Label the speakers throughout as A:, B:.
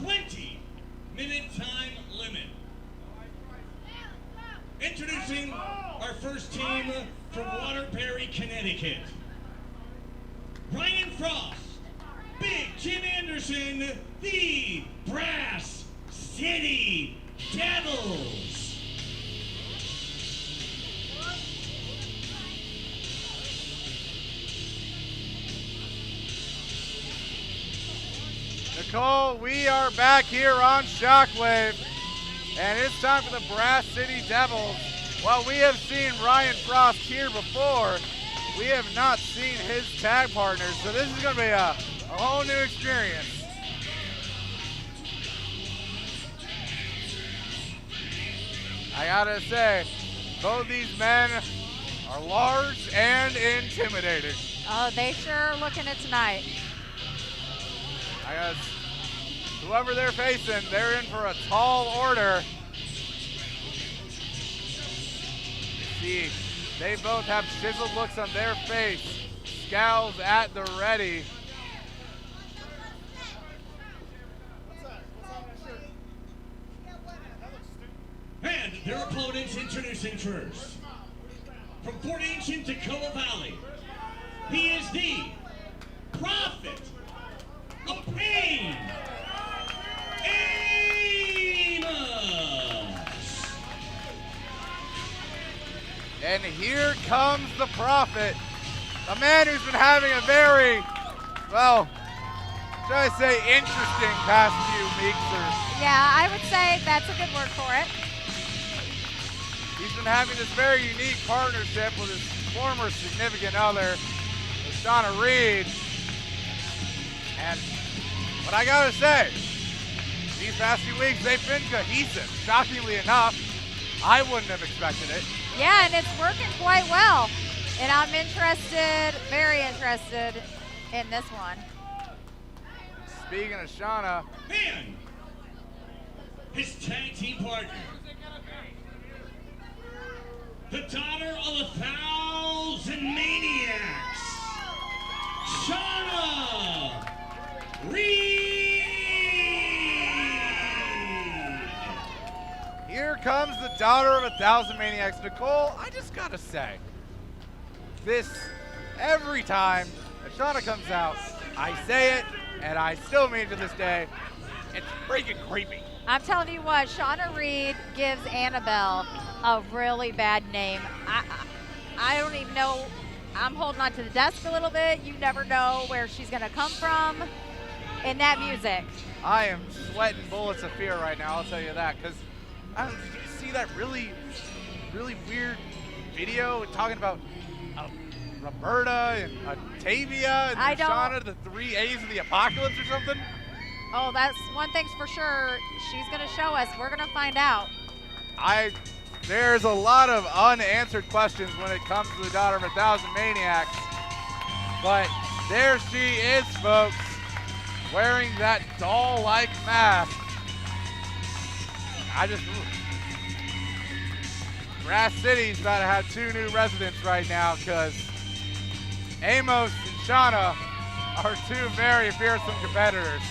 A: 20-minute time limit. Introducing our first team from Waterbury, Connecticut. Ryan Frost, Big Jim Anderson, the Brass City Devils.
B: Nicole, we are back here on Shockwave, and it's time for the Brass City Devils. While we have seen Ryan Frost here before, we have not seen his tag partners, so this is going to be a whole new experience. I gotta say, both these men are large and intimidating.
C: Oh, they sure are looking it tonight.
B: I guess whoever they're facing, they're in for a tall order. You see, they both have chiseled looks on their face, scowls at the ready.
A: And their opponents introducing first. From Fort Ancient, Tacoma Valley, he is the Prophet of Pain, Amos.
B: And here comes the Prophet, a man who's been having a very, well, should I say, interesting past few weeks.
C: Yeah, I would say that's a good word for it.
B: He's been having this very unique partnership with his former significant other, Shawna Reed. And what I gotta say, these past few weeks, they've been cohesive. Shockingly enough, I wouldn't have expected it.
C: Yeah, and it's working quite well. And I'm interested, very interested in this one.
B: Speaking of Shawna,
A: And his tag team partner, the daughter of 1,000 maniacs, Shawna Reed.
B: here comes the daughter of 1,000 maniacs. Nicole, I just gotta say, this, every time that Shawna comes out, I say it, and I still mean it to this day, it's freaking creepy.
C: I'm telling you what, Shawna Reed gives Annabelle a really bad name. I don't even know. I'm holding on to the desk a little bit. You never know where she's going to come from in that music.
B: I am sweating bullets of fear right now, I'll tell you that, because did you see that really, really weird video talking about Roberta and Octavia and Shawna, the 3 A's of the apocalypse or something?
C: Oh, that's one thing's for sure. She's going to show us. We're going to find out.
B: There's a lot of unanswered questions when it comes to the daughter of 1,000 maniacs. But there she is, folks, wearing that doll-like mask. Brass City's about to have 2 new residents right now because Amos and Shawna are 2 very fearsome competitors.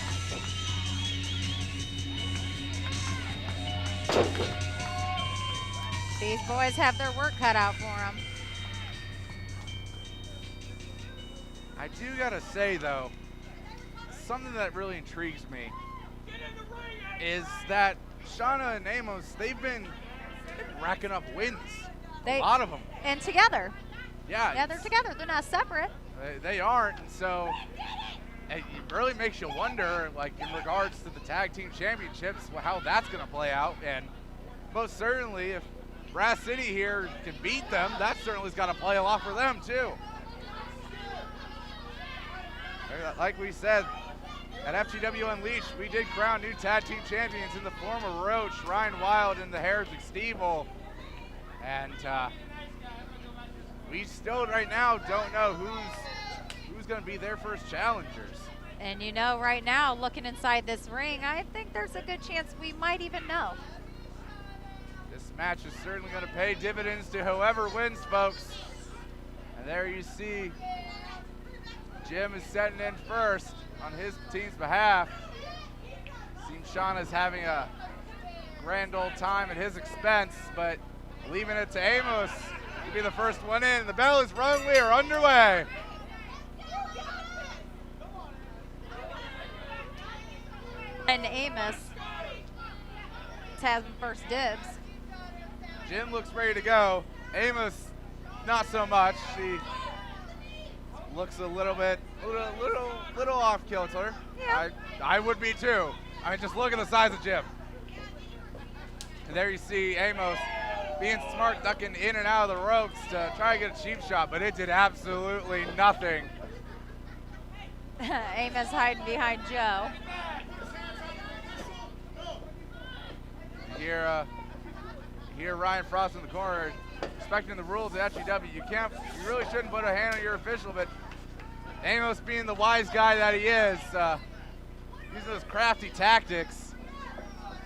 C: These boys have their work cut out for them.
B: I do gotta say though, something that really intrigues me is that Shawna and Amos, they've been racking up wins. A lot of them.
C: And together.
B: Yeah.
C: Yeah, they're together. They're not separate.
B: They aren't, and so it really makes you wonder, like in regards to the tag team championships, how that's gonna play out. And most certainly, if Brass City here can beat them, that certainly's got to play a lot for them too. Like we said, at FGW Unleashed, we did crown new tag team champions in the form of Roach, Ryan Wild, and the Heretic Stevel. And we still right now don't know who's going to be their first challengers.
C: And you know, right now, looking inside this ring, I think there's a good chance we might even know.
B: This match is certainly going to pay dividends to whoever wins, folks. And there you see Jim is setting in first on his team's behalf. Seems Shawna's having a grand old time at his expense, but leaving it to Amos to be the first one in. The bell is rung. We are underway.
C: And Amos is having first dibs.
B: Jim looks ready to go. Amos, not so much. She looks a little off kilter.
C: Yeah.
B: I would be too. I mean, just look at the size of Jim. And there you see Amos being smart, ducking in and out of the ropes to try to get a cheap shot, but it did absolutely nothing.
C: Amos hiding behind Joe.
B: You hear Ryan Fraust in the corner, respecting the rules at FGW. You really shouldn't put a hand on your official, but Amos, being the wise guy that he is, using those crafty tactics.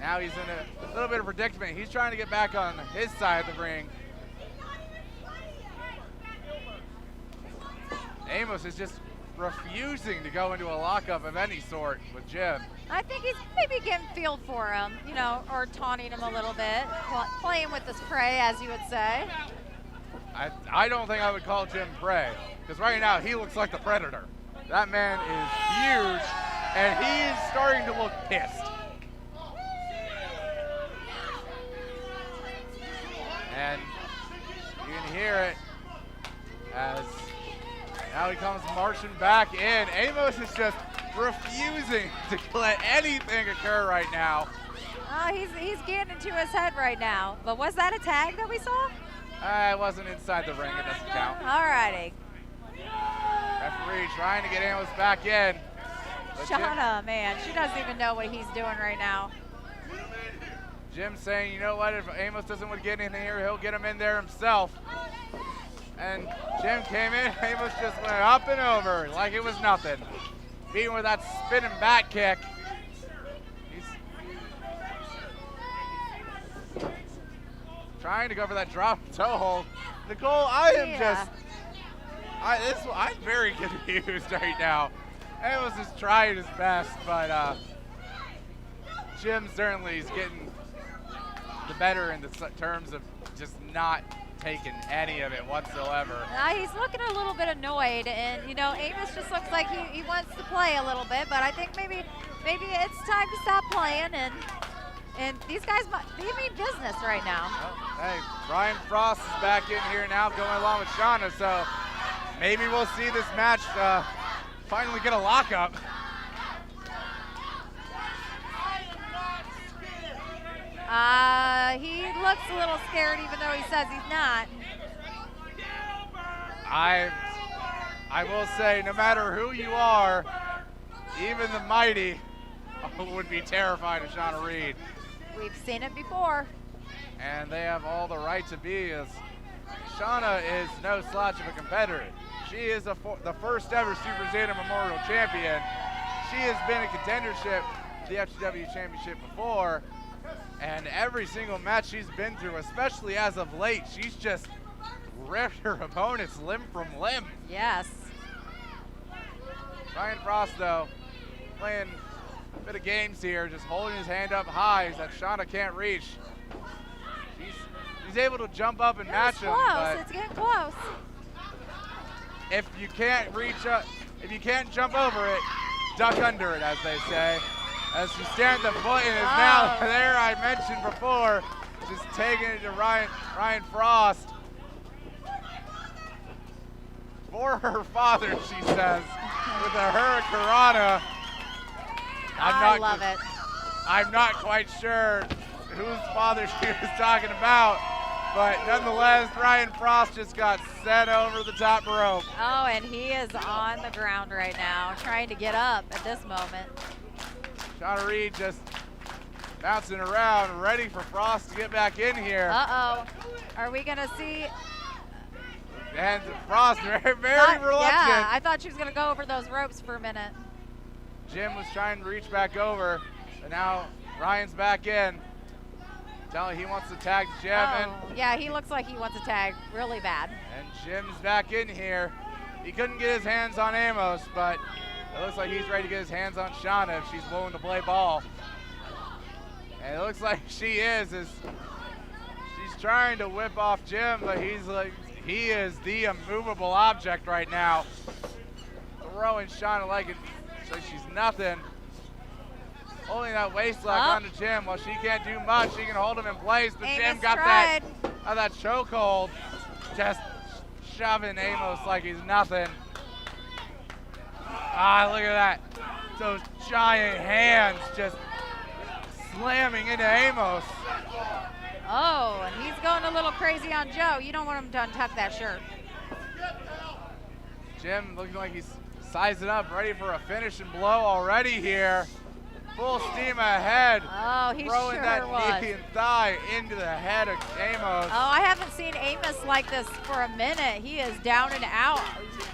B: Now he's in a little bit of predicament. He's trying to get back on his side of the ring. Amos is just refusing to go into a lockup of any sort with Jim.
C: I think he's maybe getting feel for him, you know, or taunting him a little bit, playing with his prey, as you would say.
B: I don't think I would call Jim prey, because right now he looks like the Predator. That man is huge, and he's starting to look pissed. And you can hear it as now he comes marching back in. Amos is just refusing to let anything occur right now.
C: He's getting into his head right now. But was that a tag that we saw?
B: It wasn't inside the ring. It doesn't count.
C: All righty.
B: Referee trying to get Amos back in.
C: Shawna, man, she doesn't even know what he's doing right now.
B: Jim saying, you know what, if Amos doesn't want to get anything here, he'll get him in there himself. And Jim came in, Amos just went up and over like it was nothing. Beating with that spinning back kick. He's trying to go for that drop toe hold. Nicole, I'm very confused right now. Amos is trying his best, but Jim certainly is getting the better in the terms of just not taking any of it whatsoever.
C: He's looking a little bit annoyed, and you know, Amos just looks like he wants to play a little bit, but I think maybe it's time to stop playing, and these guys they mean business right now.
B: Oh, hey, Ryan Fraust is back in here now, going along with Shawna, so maybe we'll see this match finally get a lockup.
C: He looks a little scared, even though he says he's not.
B: I will say, no matter who you are, even the mighty would be terrified of Shawna Reed.
C: We've seen it before.
B: And they have all the right to be, as Shawna is no slouch of a competitor. She is the first ever Super Zeta Memorial Champion. She has been in contendership to the FGW Championship before. And every single match she's been through, especially as of late, she's just ripped her opponents limb from limb.
C: Yes.
B: Ryan Fraust, though, playing a bit of games here, just holding his hand up high that Shawna can't reach. She's able to jump up and match him, but
C: it's getting close.
B: if you can't reach up, if you can't jump over it, duck under it, as they say. As she stands the foot and is now there, I mentioned before, just taking it to Ryan Fraust. For her father, she says, with a hurricanrana.
C: I love it.
B: I'm not quite sure whose father she was talking about, but nonetheless, Ryan Fraust just got sent over the top rope.
C: Oh, and he is on the ground right now, trying to get up at this moment.
B: Shawna Reed just bouncing around, ready for Fraust to get back in here.
C: Uh-oh. Are we going to see?
B: And Fraust very reluctant.
C: Yeah, I thought she was going to go over those ropes for a minute.
B: Jim was trying to reach back over, but now Ryan's back in. Telling he wants to tag Jim.
C: Yeah, he looks like he wants to tag really bad.
B: And Jim's back in here. He couldn't get his hands on Amos, but it looks like he's ready to get his hands on Shawna if she's willing to play ball. And it looks like she is. She's trying to whip off Jim, but he is the immovable object right now. Throwing Shawna like she's nothing. Holding that waist lock onto Jim. While she can't do much, she can hold him in place. But
C: Amos
B: Jim got
C: tried.
B: that chokehold. Just shoving Amos like he's nothing. Ah, look at that. Those giant hands just slamming into Amos.
C: Oh, and he's going a little crazy on Joe. You don't want him to untuck that shirt.
B: Jim looking like he's sizing up, ready for a finishing blow already here. Full steam ahead.
C: Oh, he
B: throwing
C: sure
B: that
C: was.
B: knee and thigh into the head of Amos.
C: Oh, I haven't seen Amos like this for a minute. He is down and out.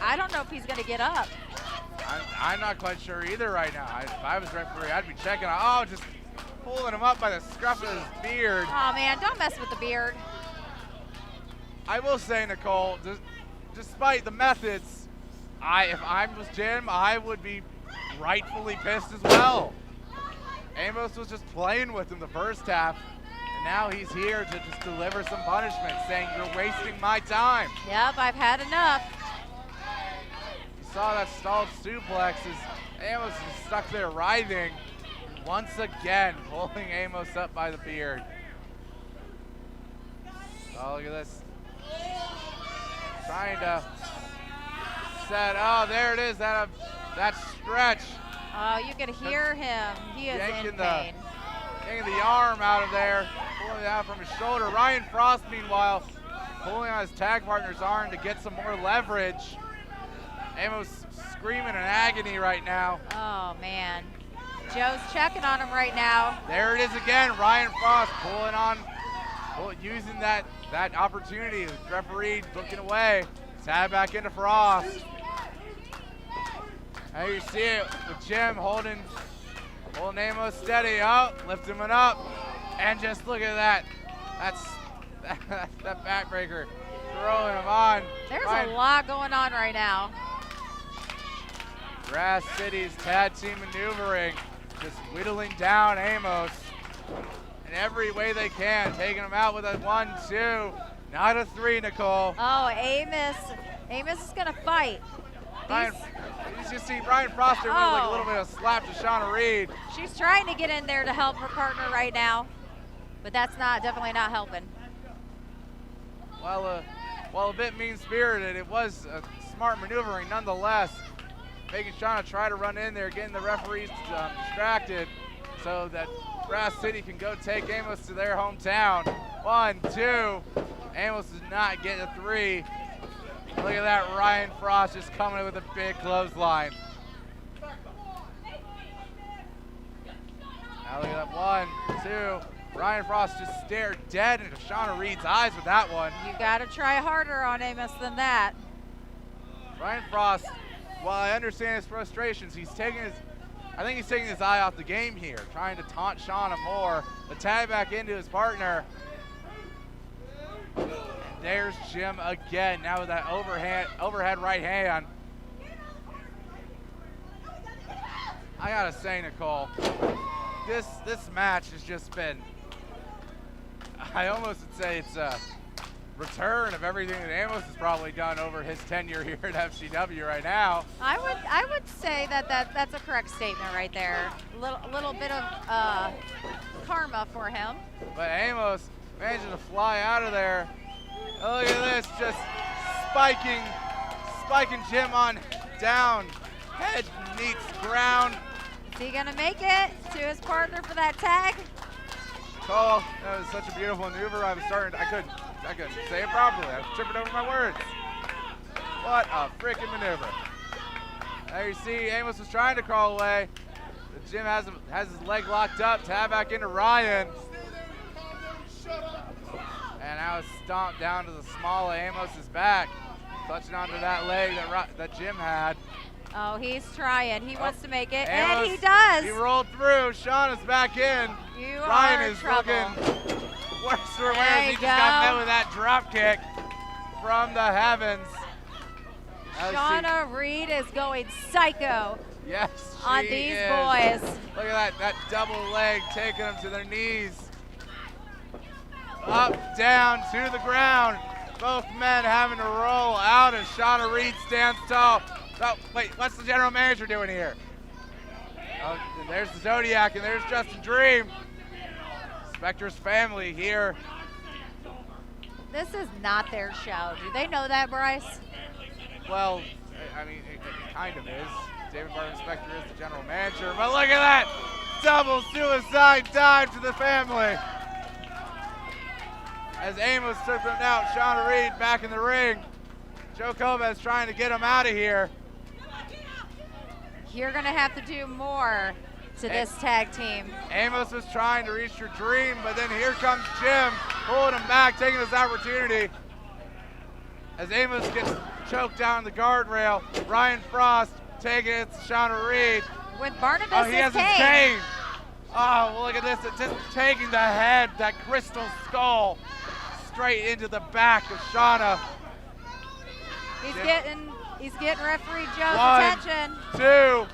C: I don't know if he's going to get up.
B: I'm not quite sure either right now. If I was referee, I'd be checking. Oh, just pulling him up by the scruff of his beard.
C: Oh, man, don't mess with the beard.
B: I will say, Nicole, despite the methods, if I was Jim, I would be rightfully pissed as well. Amos was just playing with him the first half, and now he's here to just deliver some punishment, saying, "You're wasting my time."
C: Yep, I've had enough.
B: You saw that stalled suplex as Amos is stuck there writhing, once again pulling Amos up by the beard. Oh, look at this. Trying to set, oh, there it is, that stretch.
C: Oh, you can hear him. He is in pain.
B: Yanking the arm out of there, pulling it out from his shoulder. Ryan Fraust, meanwhile, pulling on his tag partner's arm to get some more leverage. Amos screaming in agony right now.
C: Oh, man. Joe's checking on him right now.
B: There it is again. Ryan Fraust pulling on, using that opportunity. The referee looking away. Tag back into Fraust. Now you see it with Jim holding Amos steady. Oh, lifting him up. And just look at that. That backbreaker throwing him on.
C: There's a lot going on right now.
B: Grass City's tag team maneuvering, just whittling down Amos in every way they can, taking him out with a 1-2, not a 3, Nicole.
C: Oh, Amos is gonna fight.
B: You just see Brian Froster with like a little bit of slap to Shawna Reed.
C: She's trying to get in there to help her partner right now, but that's definitely not helping.
B: Well, while a bit mean-spirited, it was a smart maneuvering nonetheless. Making Shawna try to run in there, getting the referees distracted so that Grass City can go take Amos to their hometown. 1-2. Amos does not get a 3. Look at that, Ryan Frost just coming in with a big clothesline. Now look at that, 1, 2. Ryan Frost just stared dead into Shawna Reed's eyes with that one.
C: You gotta try harder on Amos than that.
B: Ryan Frost, while I understand his frustrations, I think he's taking his eye off the game here, trying to taunt Shawna more. The tag back into his partner. And there's Jim again, now with that overhead right hand. I gotta say, Nicole, this match has just been, I almost would say it's a return of everything that Amos has probably done over his tenure here at FCW right now.
C: I would say that's a correct statement right there. A little bit of karma for him.
B: But Amos managing to fly out of there. Oh, look at this, just spiking Jim on down. Head meets ground.
C: Is he gonna make it to his partner for that tag?
B: Cole, that was such a beautiful maneuver. I couldn't say it properly. I was tripping over my words. What a freaking maneuver. There you see Amos was trying to crawl away. But Jim has his leg locked up. Tap back into Ryan. And now it's stomped down to the small of Amos's back. Clutching onto that leg that Jim had.
C: Oh, he's trying. He wants to make it,
B: Amos,
C: and he does.
B: He rolled through. Shawna's back in.
C: Ryan
B: is
C: trouble.
B: looking worse for wear. He just got met with that drop kick from the heavens.
C: Shawna Reed is going psycho.
B: Yes,
C: on
B: she
C: these
B: is.
C: boys.
B: Look at that double leg taking them to their knees. Up, down, to the ground. Both men having to roll out as Shawna Reed stands tall. Oh, wait, what's the general manager doing here? Oh, and there's the Zodiac, and there's Justin Dream. Spectre's family here.
C: This is not their show. Do they know that, Bryce?
B: Well, I mean, it kind of is. David Barton Spectre is the general manager, but look at that! Double suicide dive to the family. As Amos took them out, Shawna Reed back in the ring. Joe Gomez trying to get him out of here.
C: You're going to have to do more to this tag team.
B: Amos was trying to reach your dream, but then here comes Jim, pulling him back, taking this opportunity. As Amos gets choked down the guardrail, Ryan Frost taking it to Shawna Reed.
C: With Barnabas'
B: Oh, he has his
C: cane.
B: cane. Oh, well, look at this. It's just taking the head, that crystal skull, straight into the back of Shawna.
C: He's getting referee Joe's
B: 1,
C: attention.
B: 2,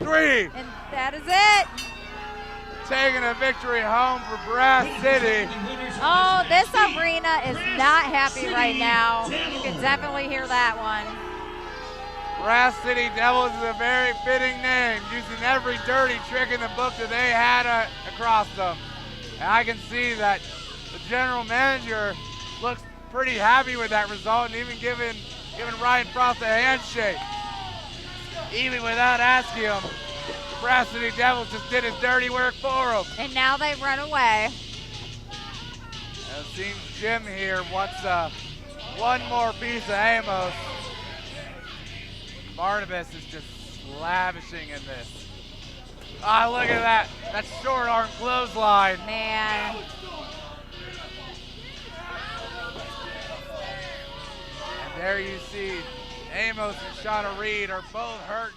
B: 3.
C: And that is it.
B: Taking a victory home for Brass City.
C: Oh, this arena is not happy right now. You can definitely hear that one.
B: Brass City Devils is a very fitting name, using every dirty trick in the book that they had across them. And I can see that the general manager looks pretty happy with that result, and even giving Ryan Frost a handshake. Even without asking him, the Brass City Devils just did his dirty work for him.
C: And now they run away.
B: And it seems Jim here wants one more piece of Amos. Barnabas is just lavishing in this. Ah, look at that. That short arm clothesline.
C: Man.
B: And there you see Amos and Shawna Reed are both hurting.